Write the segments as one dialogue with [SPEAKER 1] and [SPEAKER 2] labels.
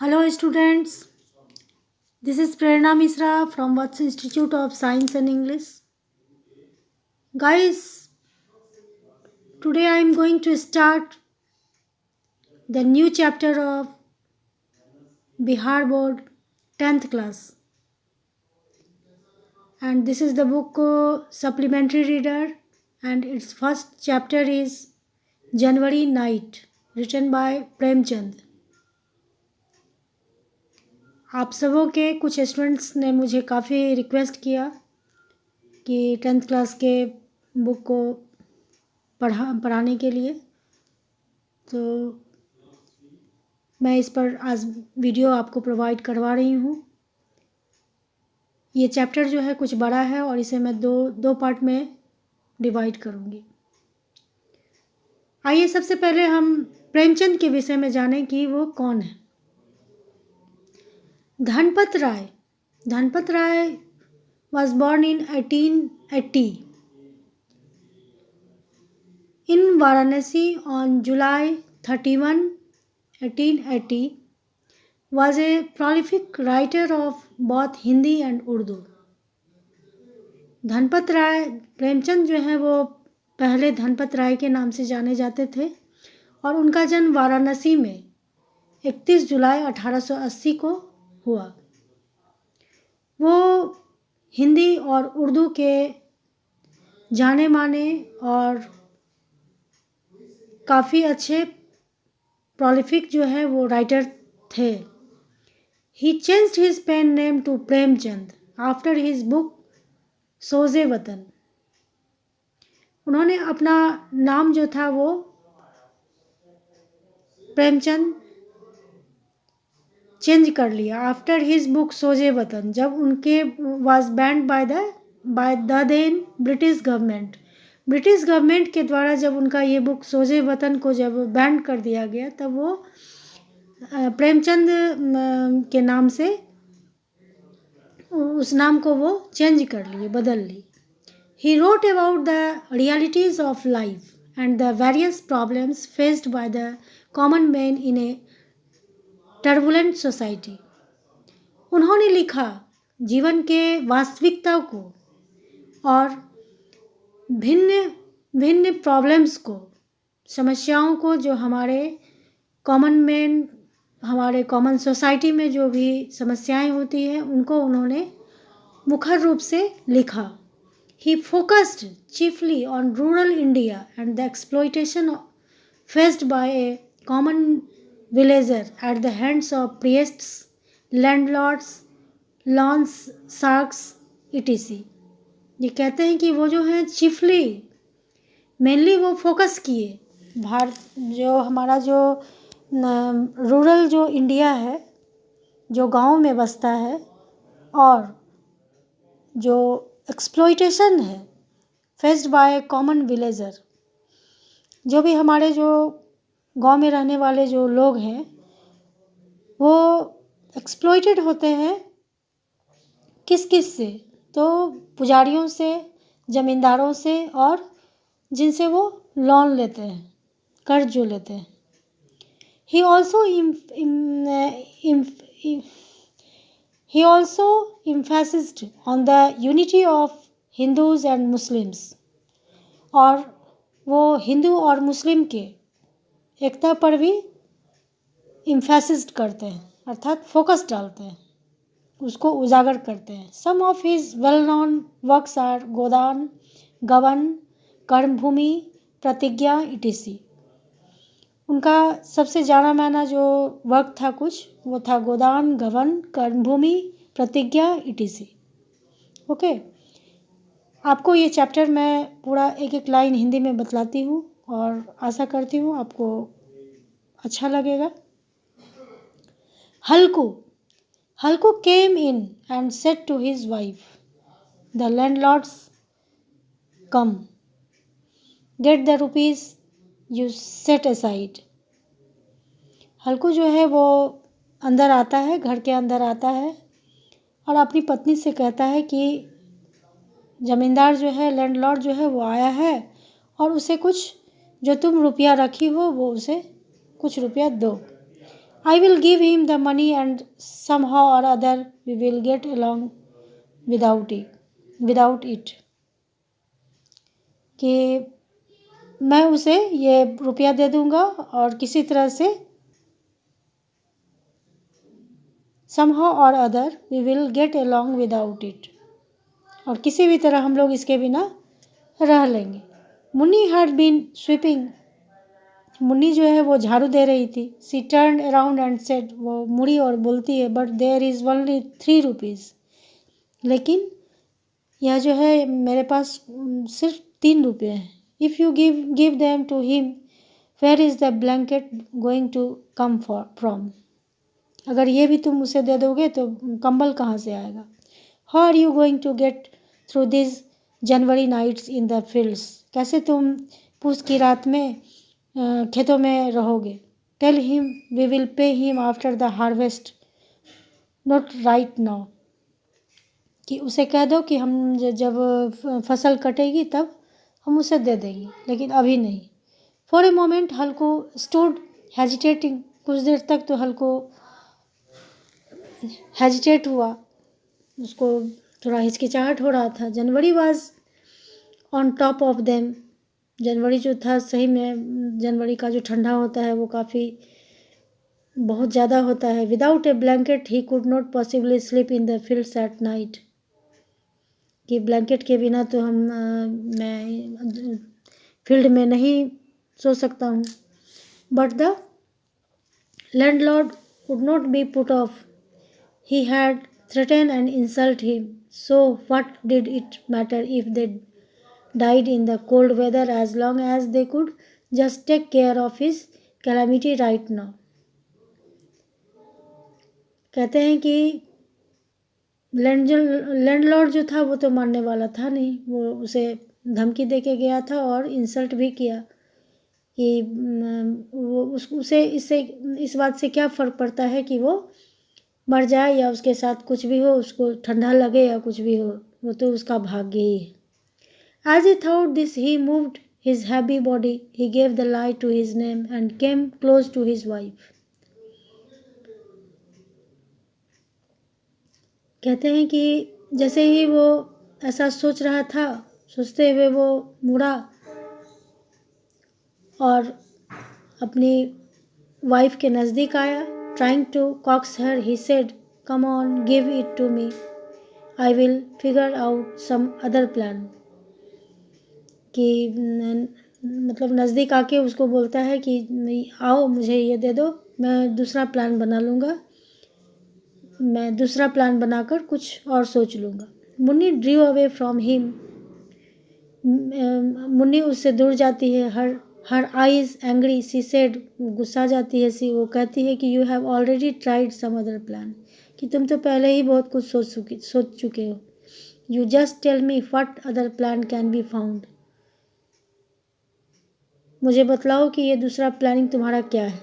[SPEAKER 1] Hello students, this is Prerna Misra from Watts Institute of Science and English. Guys, today I am going to start the new chapter of Bihar Board 10th class. And this is the book Supplementary Reader, and its first chapter is January Night, written by Premchand. आप सबों के कुछ students ने मुझे काफ़ी request किया कि 10th class के बुक को पढ़ाने के लिए, तो मैं इस पर आज वीडियो आपको प्रोवाइड करवा रही हूँ। ये चैप्टर जो है कुछ बड़ा है और इसे मैं दो पार्ट में डिवाइड करूँगी। आइए सबसे पहले हम प्रेमचंद के विषय में जानें कि वो कौन है। धनपत राय was born in 1880 in Varanasi on July 31, 1880. Was a prolific writer of both Hindi and Urdu. Dhanpat राय प्रेमचंद जो है वो पहले धनपत राय के नाम से जाने जाते थे और उनका जन्म वाराणसी में 31 जुलाई 1880 को हुआ। वो हिंदी और उर्दू के जाने माने और काफ़ी अच्छे प्रोलिफिक जो है वो राइटर थे। He changed his pen name to Premchand after his book सोजे वतन। उन्होंने अपना नाम जो था वो प्रेमचंद चेंज कर लिया आफ्टर हिज बुक सोजे वतन, जब उनके was banned by the then British government के द्वारा जब उनका ये बुक सोजे वतन को जब बैंड कर दिया गया, तब वो प्रेमचंद के नाम से उस नाम को वो चेंज कर लिए, बदल ली। He wrote about the realities of life and the various problems faced by the common man in a turbulent society. उन्होंने लिखा जीवन के वास्तविकता को और भिन्न भिन्न प्रॉब्लम्स को, समस्याओं को, जो हमारे कॉमन मैन, हमारे कॉमन सोसाइटी में जो भी समस्याएं होती हैं उनको उन्होंने मुखर रूप से लिखा। He focused chiefly on rural India and the exploitation faced by a common villager at the hands of priests, landlords, loan sharks, etc. ये कहते हैं कि वो जो हैं चीफली मेनली वो फोकस किए भारत, जो हमारा जो रूरल जो इंडिया है, जो गांव में बसता है, और जो एक्सप्लॉयटेशन है फेस्ड बाय कॉमन विलेजर, जो भी हमारे जो गांव में रहने वाले जो लोग हैं वो एक्सप्लॉइटेड होते हैं। किस से? तो पुजारियों से, ज़मींदारों से, और जिनसे वो लोन लेते हैं, कर्ज जो लेते हैं। He also emphasized on the unity of Hindus and Muslims, और वो हिंदू और मुस्लिम के एकता पर भी इम्फेसिस करते हैं, अर्थात फोकस डालते हैं, उसको उजागर करते हैं। Some of his well known works are Godan, Gaban, Karmabhoomi, प्रतिज्ञा, etc. उनका सबसे जाना माना जो वर्क था कुछ, वो था गोदान, गबन, कर्मभूमि, प्रतिज्ञा, etc. ओके, आपको ये चैप्टर मैं पूरा एक एक लाइन हिंदी में बतलाती हूँ और आशा करती हूँ आपको अच्छा लगेगा। Halku came in and said to his wife, the landlord's come, get the rupees you set aside. Halku जो है वो अंदर आता है, घर के अंदर आता है और अपनी पत्नी से कहता है कि ज़मींदार जो है, लैंडलॉर्ड जो है वो आया है और उसे कुछ जो तुम रुपया रखी हो वो उसे कुछ रुपया दो। I will give him the money and somehow or other we will get along without it. कि मैं उसे ये रुपया दे दूंगा और किसी तरह से somehow or other we will get along without it, और किसी भी तरह हम लोग इसके बिना रह लेंगे. Munni had been sweeping. Munni जो है वो झाड़ू दे रही थी. She turn around and said, वो मुड़ी और बोलती है, but there is only 3 rupees. लेकिन यह जो है मेरे पास सिर्फ 3 रुपये हैं. If you give them to him, where is the blanket going to come from. अगर ये भी तुम उसे दे दोगे तो कंबल कहाँ से आएगा. How are you going to get through this January nights in the fields. कैसे तुम पूस की रात में खेतों में रहोगे. Tell him we will pay him after the harvest, not right now. कि उसे कह दो कि हम जब फसल कटेगी तब हम उसे दे देंगे, लेकिन अभी नहीं. For a moment Halku stood hesitating. कुछ देर तक तो हल्कू हेजिटेट हुआ, उसको थोड़ा हिचकिचाहट हो रहा था. January was on top of them. जनवरी जो था, सही में जनवरी का जो ठंडा होता है वो काफ़ी बहुत ज़्यादा होता है. Without A blanket he could not possibly sleep in the fields at night. कि ब्लैंकेट के बिना तो मैं फील्ड में नहीं सो सकता हूँ. But the landlord would not be put off. He had threaten and insult him, so what did it matter if they died in the cold weather as long as they could just take care of his calamity right now. कहते हैं कि landlord जो था वो तो मारने वाला था नहीं. वो उसे धमकी दे के गया था और इंसल्ट भी किया कि वो उसे इससे इस बात से क्या फ़र्क पड़ता है कि वो मर जाए या उसके साथ कुछ भी हो, उसको ठंडा लगे या कुछ भी हो, वो तो उसका भाग्य ही है. As he thought this, he moved his heavy body. He gave the lie to his name and came close to his wife. कहते हैं कि जैसे ही वो ऐसा सोच रहा था, सोचते हुए वो मुड़ा और अपनी वाइफ के नज़दीक आया. Trying to coax her, he said, "Come on, give it to me. I will figure out some other plan." कि मतलब नज़दीक आके उसको बोलता है कि आओ मुझे ये दे दो, मैं दूसरा प्लान बना लूँगा, मैं दूसरा प्लान बनाकर कुछ और सोच लूँगा. Munni drove away from him. Munni उससे दूर जाती है. Her eyes angry. She said, गुस्सा जाती है. सी वो कहती है कि you have already tried some other plan. कि तुम तो पहले ही बहुत कुछ सोच चुके हो. You just tell me what other plan can be found. मुझे बतलाओ कि ये दूसरा प्लानिंग तुम्हारा क्या है.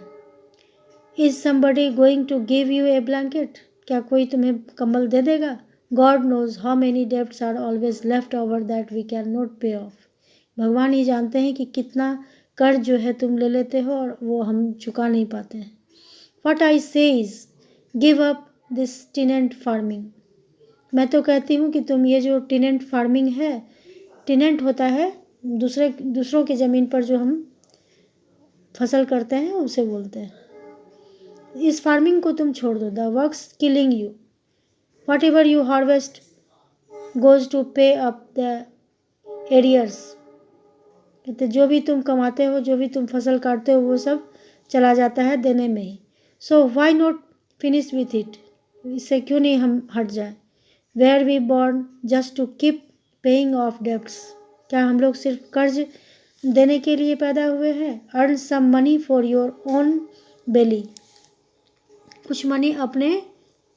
[SPEAKER 1] Is somebody going to give you a blanket. क्या कोई तुम्हें कंबल दे देगा. God knows how many debts are always left over that we can not pay off. भगवान ही जानते हैं कि कितना कर्ज जो है तुम ले लेते हो और वो हम चुका नहीं पाते हैं. What I say is give up this tenant farming. मैं तो कहती हूँ कि तुम ये जो टेनेंट फार्मिंग है, टेनेंट होता है दूसरों की ज़मीन पर जो हम फसल करते हैं उसे बोलते हैं. इस फार्मिंग को तुम छोड़ दो. The works killing you. Whatever you harvest goes to pay up the arrears. कहते जो भी तुम कमाते हो, जो भी तुम फसल काटते हो, वो सब चला जाता है देने में ही. So why not finish with it. इससे क्यों नहीं हम हट जाए. Were we born just to keep paying off debts. क्या हम लोग सिर्फ कर्ज देने के लिए पैदा हुए हैं. Earn some money for your own belly. कुछ मनी अपने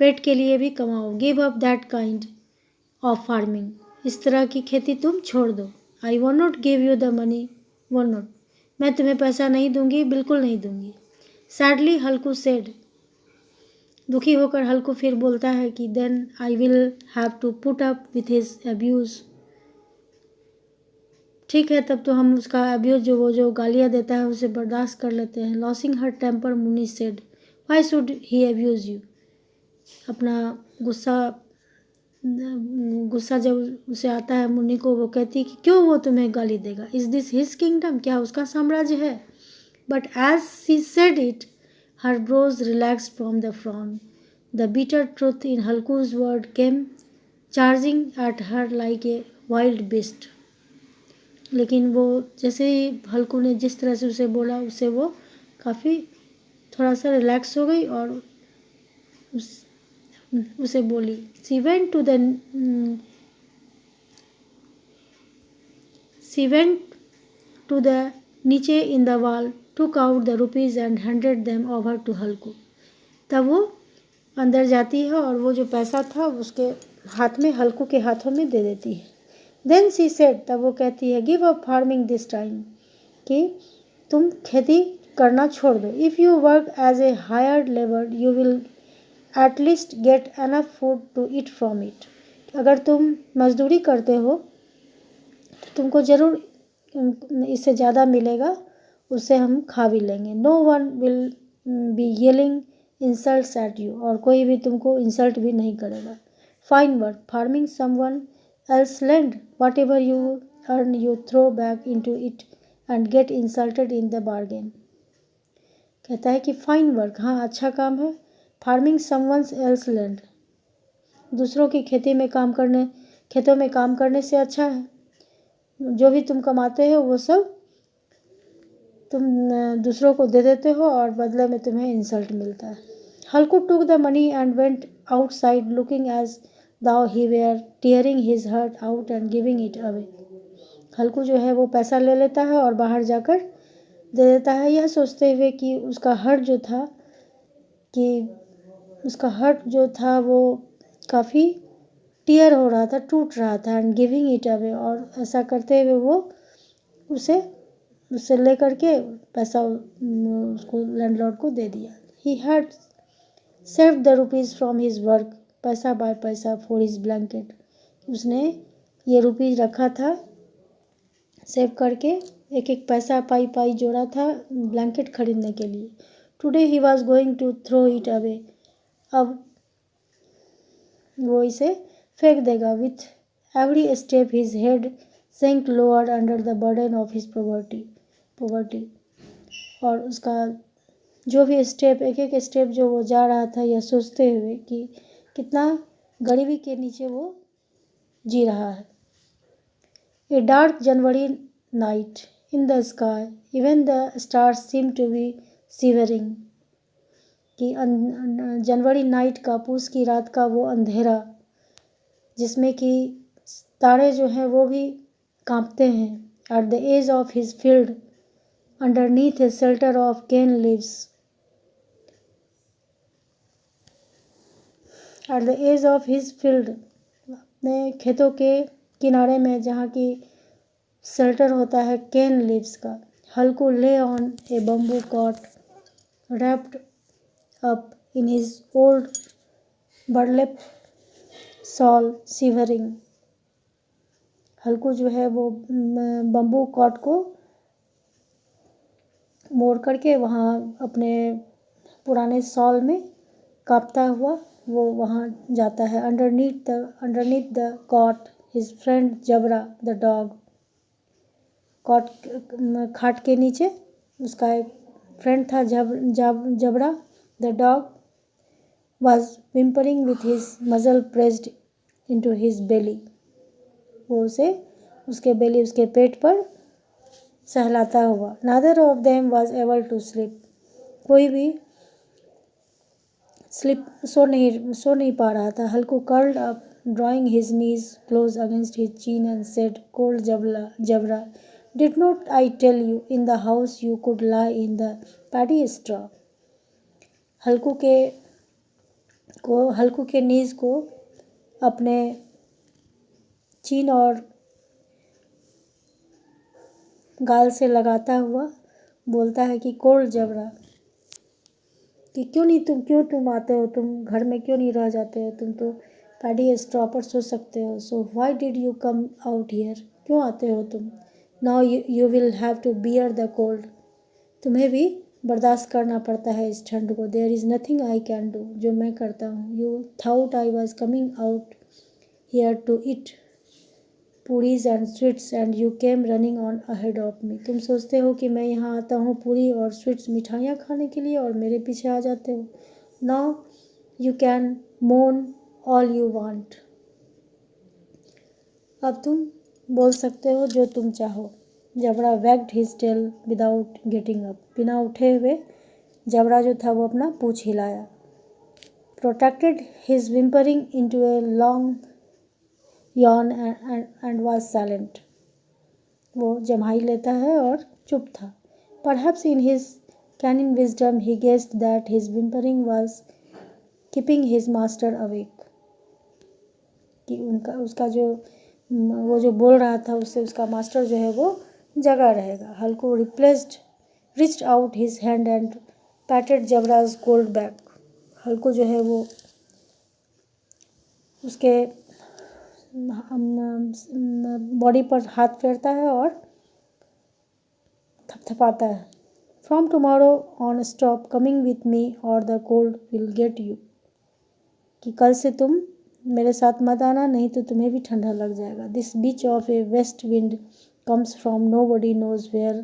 [SPEAKER 1] पेट के लिए भी कमाओ. Give up that kind of farming. इस तरह की खेती तुम छोड़ दो. I want not give you the money. Want not. मैं तुम्हें पैसा नहीं दूंगी, बिल्कुल नहीं दूंगी. Sadly Halku said. दुखी होकर हल्कू फिर बोलता है कि then I will have to put up with his abuse. ठीक है, तब तो हम उसका अब्यूज़ जो गालियाँ देता है उसे बर्दाश्त कर लेते हैं. Losing her temper Munni said, why should he abuse you. अपना गुस्सा गुस्सा जब उसे आता है मुन्नी को, वो कहती है कि क्यों वो तुम्हें गाली देगा, इज़ दिस हिज किंगडम, क्या उसका साम्राज्य है। But as she said it her brows relax from the frown, the bitter truth in Halku's word came charging at her like a wild beast. लेकिन वो जैसे ही हल्कू ने जिस तरह से उसे बोला, उससे वो काफ़ी थोड़ा सा रिलैक्स हो गई और उसे बोली, she went to the niche in the wall, took out the rupees and handed them over to Halku. तब वो अंदर जाती है और वो जो पैसा था उसके हाथ में, हल्कू के हाथों में दे देती है। देन शी सेड, तब वो कहती है, give up farming this time, कि तुम खेती करना छोड़ दो। If you work as a hired labour you will at least get enough food to eat from it. अगर तुम मजदूरी करते हो तो तुमको ज़रूर इससे ज़्यादा मिलेगा, उससे हम खा भी लेंगे। No one will be yelling insults at you, और कोई भी तुमको इंसल्ट भी नहीं करेगा। Fine work farming someone else land, whatever you earn you throw back into it and get insulted in the bargain. कहता है कि फाइन वर्क, हाँ अच्छा काम है, फार्मिंग समवन एल्स लैंड, दूसरों की खेती में काम करने, खेतों में काम करने से अच्छा है। जो भी तुम कमाते हो वो सब तुम दूसरों को दे देते हो और बदले में तुम्हें इंसल्ट मिलता है। Halku took the money and went outside looking as though he were tearing his heart out and giving it away. Halku जो है वो पैसा ले लेता है और बाहर जाकर दे देता है, यह सोचते हुए कि उसका हर्ट जो था वो काफ़ी टीयर हो रहा था, टूट रहा था, एंड गिविंग इट अवे, और ऐसा करते हुए वो उससे ले करके पैसा उसको लैंडलॉर्ड को दे दिया। He had saved the rupees from his work, पैसा बाय पैसा फॉर हिज ब्लैंकेट। उसने ये रुपीज़ रखा था सेव करके, एक एक पैसा पाई पाई जोड़ा था ब्लैंकेट खरीदने के लिए। Today he was going to throw it away, अब वो इसे फेंक देगा। With every step his head sank lower under the burden of his poverty. और उसका जो भी स्टेप, एक एक स्टेप जो वो जा रहा था, यह सोचते हुए कि कितना गरीबी के नीचे वो जी रहा है। A dark January night in the sky even the stars seem to be shivering, कि जनवरी नाइट का, पूस की रात का वो अंधेरा जिसमें कि तारे जो हैं वो भी कांपते हैं। At the edge of his field underneath a shelter of cane leaves, at the edge of his field, अपने खेतों के किनारे में जहाँ की शेल्टर होता है केन लीव्स का। Halku lay on a bamboo cot wrapped up in his old burlap shawl shivering. Halku जो है वो बम्बू कॉट को मोड़ करके वहाँ अपने पुराने सॉल में कांपता हुआ वो वहाँ जाता है। Underneath the cot his friend Jabra the dog, खाट के नीचे उसका एक फ्रेंड था Jabra the dog was whimpering with his muzzle pressed into his belly, वो उसे उसके पेट पर सहलाता हुआ। Neither of them was able to sleep, कोई भी सो नहीं पा रहा था। Halku curled up drawing his knees close against his chin and said, cold Jabra, did not I tell you in the house you could lie in the paddy straw. Halku के knees को अपने चीन और गाल से लगाता हुआ बोलता है कि कोल्ड जबरा, कि क्यों तुम आते हो, तुम घर में क्यों नहीं रह जाते हो, तुम तो पैडी स्ट्रॉ पर सो सकते हो। So why did you come out here, क्यों आते हो तुम। Now you will have to bear the cold, तुम्हें भी बर्दाश्त करना पड़ता है इस ठंड को। There is nothing I can do, जो मैं करता हूँ। You thought I was coming out here to eat puris and sweets and you came running on ahead of me. तुम सोचते हो कि मैं यहाँ आता हूँ पूरी और स्वीट्स मिठाइयाँ खाने के लिए और मेरे पीछे आ जाते हो। Now you can moan all you want. अब तुम बोल सकते हो जो तुम चाहो। Jabra wagged his tail without getting up. बिना उठे हुए जबड़ा जो था वो अपना पूँछ हिलाया। Protected his whimpering into a long yawn and was silent. वो जम्हाई लेता है और चुप था। Perhaps in his canine wisdom he guessed that his whimpering was keeping his master awake. कि उसका जो वो जो बोल रहा था उससे उसका मास्टर जो है वो जगा रहेगा। Halku reached out his hand and patted Jabra's cold back. Halku जो है वो उसके बॉडी पर हाथ फेरता है और थपथपाता है। From tomorrow on stop coming with me और the cold will get you. कि कल से तुम मेरे साथ मत आना, नहीं तो तुम्हें भी ठंडा लग जाएगा। This beast of a west wind comes from nobody knows where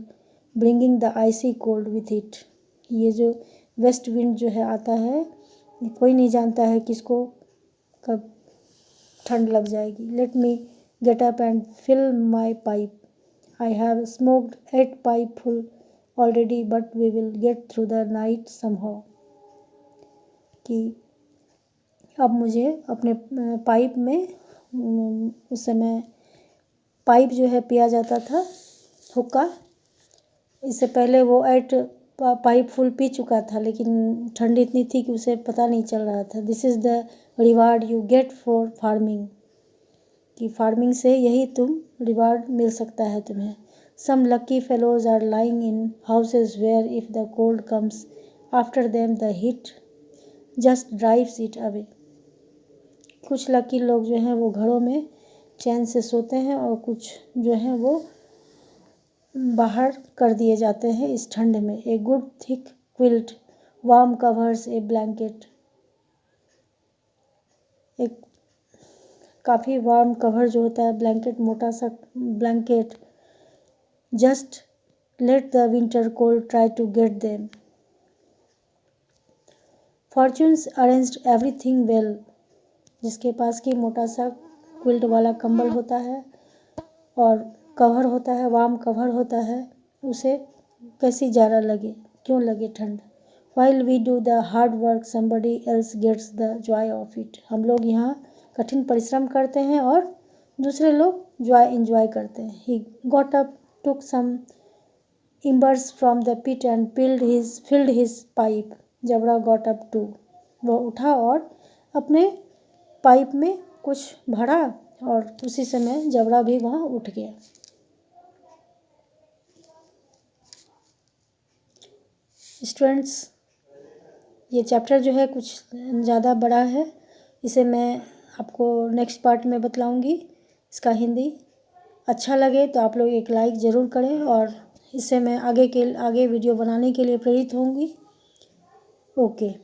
[SPEAKER 1] bringing the icy cold with it. ये जो वेस्ट विंड जो है आता है, कोई नहीं जानता है किसको कब ठंड लग जाएगी। Let me get up and fill my pipe. I have smoked 8 pipe full already but we will get through the night somehow. कि अब मुझे अपने पाइप में उस समय पाइप जो है पिया जाता था, हुक्का। इससे पहले वो 8 पाइप फुल पी चुका था, लेकिन ठंड इतनी थी कि उसे पता नहीं चल रहा था। This is the reward you get for farming. कि फार्मिंग से यही तुम रिवार्ड मिल सकता है तुम्हें। Some lucky fellows are lying in houses where if the cold comes after them the heat just drives it away. कुछ लकी लोग जो हैं वो घरों में चैन से सोते हैं और कुछ जो हैं वो बाहर कर दिए जाते हैं इस ठंड में। A good thick quilt warm covers A blanket. एक काफ़ी वार्म कवर जो होता है ब्लैंकेट, मोटा सा blanket. Just let the winter cold try to get them. Fortune's arranged everything well. जिसके पास की मोटा सा क्विल्ट वाला कंबल होता है और कवर होता है, वार्म कवर होता है, उसे कैसी ज़्यादा लगे, क्यों लगे ठंड। While we do the hard work somebody else gets the joy of it. हम लोग यहाँ कठिन परिश्रम करते हैं और दूसरे लोग इंजॉय करते हैं। He got up took some embers from the pit and filled his pipe. Jabra got up too. वह उठा और अपने पाइप में कुछ भरा और उसी समय जबड़ा भी वहाँ उठ गया। स्टूडेंट्स, ये चैप्टर जो है कुछ ज़्यादा बड़ा है, इसे मैं आपको नेक्स्ट पार्ट में बतलाऊंगी इसका हिंदी। अच्छा लगे तो आप लोग एक लाइक ज़रूर करें और इससे मैं आगे वीडियो बनाने के लिए प्रेरित होंगी। ओके।